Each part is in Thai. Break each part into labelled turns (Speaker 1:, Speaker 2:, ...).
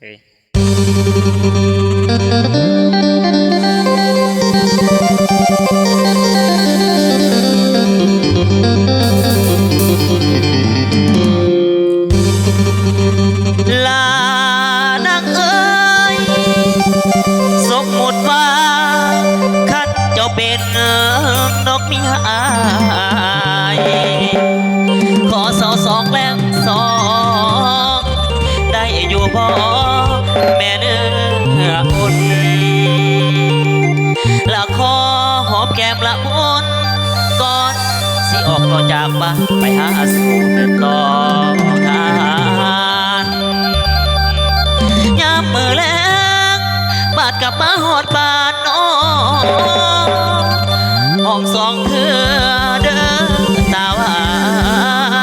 Speaker 1: เฮ้ย
Speaker 2: ลานางเอ้ยสมมุติว่าคันเจ้าเป็นนกเมียอายขอสองแรงสองได้อยู่บ่แม่เนื้ออุ่นละขอหอมแก้มละมุนก่อนสิออกนอกจากบ้านไปหาสู่เป็นต่องานยามมือแลงบาดกลับมาหอดบ้านน้องหอมสองเถื่อเด้อตาหวา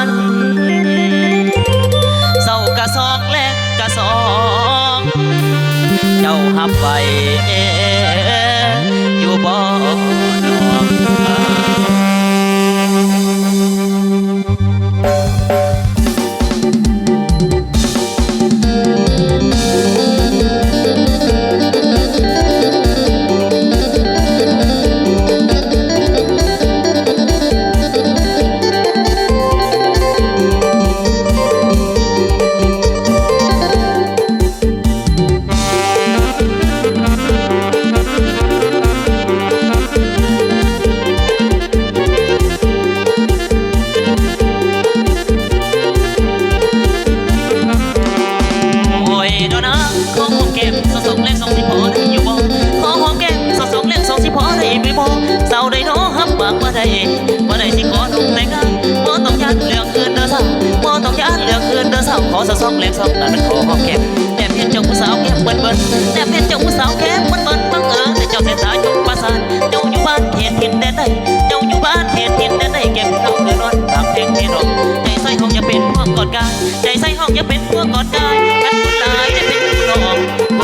Speaker 2: นเศร้ากะสองแลงกะสองเจ้าหับไว้อยู่บ่น้องเศร้าได้น้อฮับปากมาได้สิขอนุ่งแต่งงานบ่ต้องยันเรื่องอื่นเด้อสาวบ่ต้องยันเรื่องอื่นเด้อสาวขอสองแรงสองนั่นเป็นขอหอมแก้มแนบเห็นเจ้าผู้สาวแก้มเบิ้นแนบเห็นเจ้าผู้สาวแก้มเบิ้นบังเอิญแต่เจ้าเส้นสายจงประสานเจ้าอยู่บ้านเห็นทินแดนใดเจ้าอยู่บ้านเห็นทินแดนใดเก็บเขาคือนอนทำเพลงที่รอใจใส่ห้องอย่าเป็นพวกกอดกายใจใส่ห้องอย่าเป็นพวกกอดกายกันคุณลายได้เป็นคุณ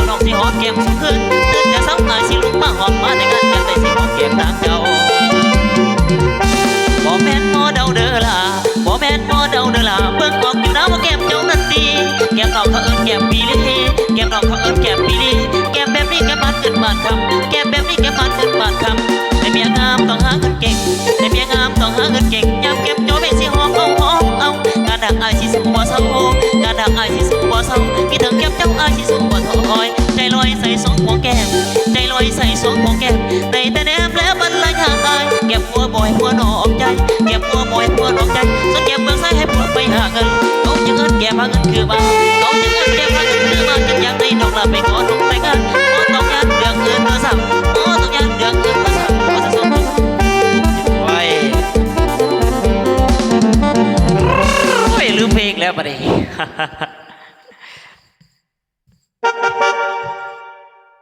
Speaker 2: น้องสิหอมแก้มสุขขึ้นตื่นแต่เช้าอายสิลุกมาหอมมาในงานกันได้สิหอมแก้มนางเจ้าบ่แม่นบ่เดาเด้อล่ะบ่แม่นบ่เดาเด้อล่ะเบิ่งออกอยู่นะว่าแก้มเจ้านั้นดีแก้มน้องเขาเอิ้นแก้มปีลีแก้มน้องเขาเอิ้นแก้มปีลีแก้มแบบนี้แก้มบ้านขึ้นบ้านคำแก้มแบบนี้แก้มบ้านขึ้นบ้านคำในเมียงามต้องหาเงินเก่งในเมียงามต้องหาเงินเก่งยามแก้มโจไม่สิหอมเอาการดักอายสิสู้บ่เศร้าการดักอายสิสู้บ่เศร้าคิดถึงแก้มเจ้าอายสิสู้บ่ถอยใจลอยใส่สองหัวแก้มใจลอยใส่สองหัวแก้มในแต่แนมแล้วมันละยามอายแก้มหัวบ่อยหัวนอกใจแก้มหัวบ่อยหัวนอกใจส่วนแก้มเบื้องซ้ายให้ผัวไปหาเงินเขาจะเงินแก้มหาเงินคือบ้าเขาจะเงินแก้มหาเงินคือบ้าจนอยากได้น้องลาไปขอลงแต่งงานโอ้ต้องยันเรื่องเงินเธอสั่งโอ้ต้องยันเรื่องเงินเธอสั่งโอ้จะส่งไว้ลืมเพลงแล้วบัดนี้